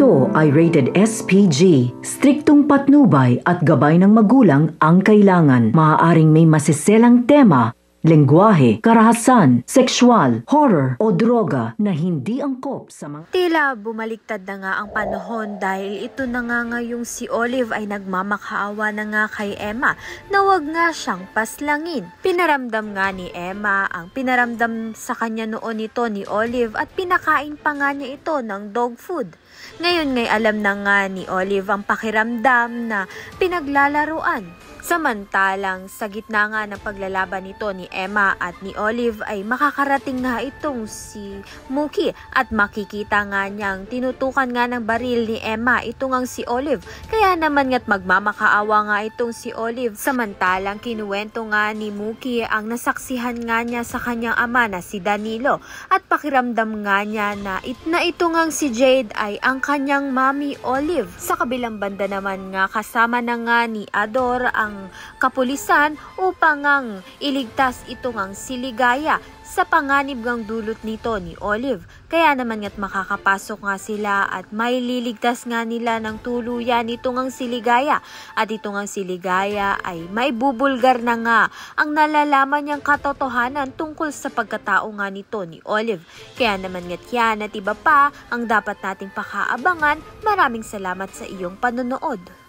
Ito ay rated SPG. Striktong patnubay at gabay ng magulang ang kailangan. Maaaring may masiselang tema, lengguwahe, karahasan, sexual, horror o droga na hindi angkop sa mga... Tila bumaliktad na nga ang panahon dahil ito na nga ngayong si Olive ay nagmamakaawa na nga kay Emma na wag nga siyang paslangin. Pinaramdam nga ni Emma ang pinaramdam sa kanya noon nito ni Olive at pinakain pa nga niya ito ng dog food. Ngayon ngay alam na nga ni Olive ang pakiramdam na pinaglalaruan. Samantalang sa gitna nga ng paglalaban nito ni Emma at ni Olive ay makakarating nga itong si Mookie at makikita nga niyang tinutukan nga ng baril ni Emma ito ngang si Olive. Kaya naman nga't magmamakaawa nga itong si Olive. Samantalang kinuwento nga ni Mookie ang nasaksihan nga niya sa kanyang ama na si Danilo at pakiramdam nga niya na ito ngang si Jade ay ang kanyang mami Olive. Sa kabilang banda naman nga kasama na nga ni Ador ang kapulisan upang ngang iligtas ito ngang si Ligaya sa panganib ngang dulot nito ni Olive. Kaya naman nga't makakapasok nga sila at may liligtas nga nila ng tuluyan ito ngang si Ligaya. At ito ngang si Ligaya ay may bubulgar na nga ang nalalaman niyang katotohanan tungkol sa pagkatao nga nito ni Olive. Kaya naman nga't yan at iba pa ang dapat nating pakaabangan. Maraming salamat sa iyong panonood.